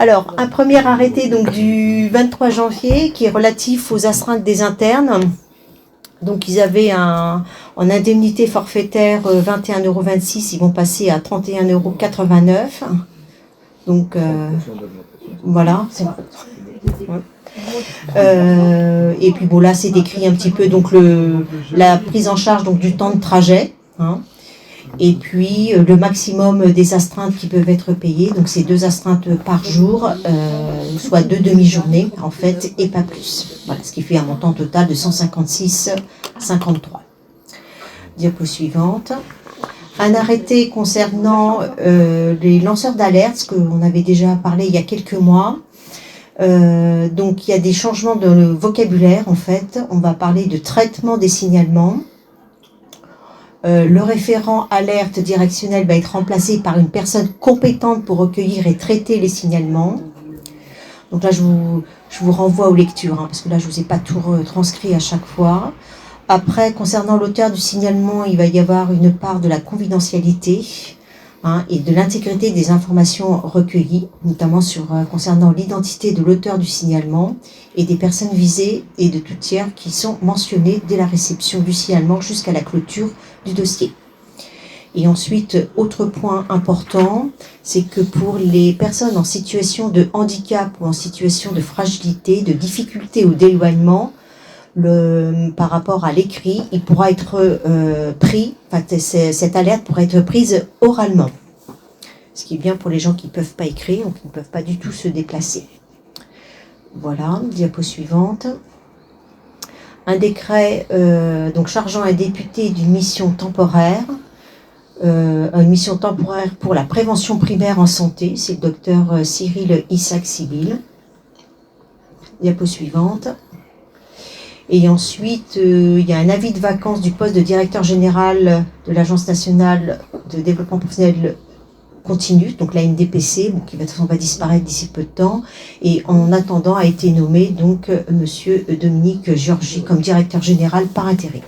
Alors, un premier arrêté donc, du 23 janvier qui est relatif aux astreintes des internes. Donc, ils avaient en indemnité forfaitaire 21,26 €, ils vont passer à 31,89 €. Donc, voilà. Et puis bon, là, c'est décrit un petit peu donc, la prise en charge donc, du temps de trajet. Hein. Et puis le maximum des astreintes qui peuvent être payées, donc c'est 2 astreintes par jour, soit 2 demi-journées en fait, et pas plus. Voilà, ce qui fait un montant total de 156,53 €. Diapo suivante. Un arrêté concernant les lanceurs d'alerte, ce qu'on avait déjà parlé il y a quelques mois. Donc il y a des changements dans le vocabulaire en fait. On va parler de traitement des signalements. Le référent alerte directionnelle va être remplacé par une personne compétente pour recueillir et traiter les signalements. Donc là, je vous renvoie aux lectures, hein, parce que là, je ne vous ai pas tout transcrit à chaque fois. Après, concernant l'auteur du signalement, il va y avoir une part de la confidentialité hein, et de l'intégrité des informations recueillies, notamment concernant l'identité de l'auteur du signalement et des personnes visées et de tout tiers qui sont mentionnées dès la réception du signalement jusqu'à la clôture du dossier. Et ensuite, autre point important, c'est que pour les personnes en situation de handicap ou en situation de fragilité, de difficulté ou d'éloignement, par rapport à l'écrit, il pourra être cette alerte pourra être prise oralement. Ce qui est bien pour les gens qui ne peuvent pas écrire ou qui ne peuvent pas du tout se déplacer. Voilà, diapo suivante. Un décret donc chargeant un député d'une mission temporaire, une mission temporaire pour la prévention primaire en santé, c'est le docteur Cyril Isaac-Sibyl. Diapo suivante. Et ensuite, il y a un avis de vacances du poste de directeur général de l'Agence nationale de développement professionnel continu, donc la NDPC, qui va disparaître d'ici peu de temps. Et en attendant, a été nommé donc Monsieur Dominique Georgi comme directeur général par intérim.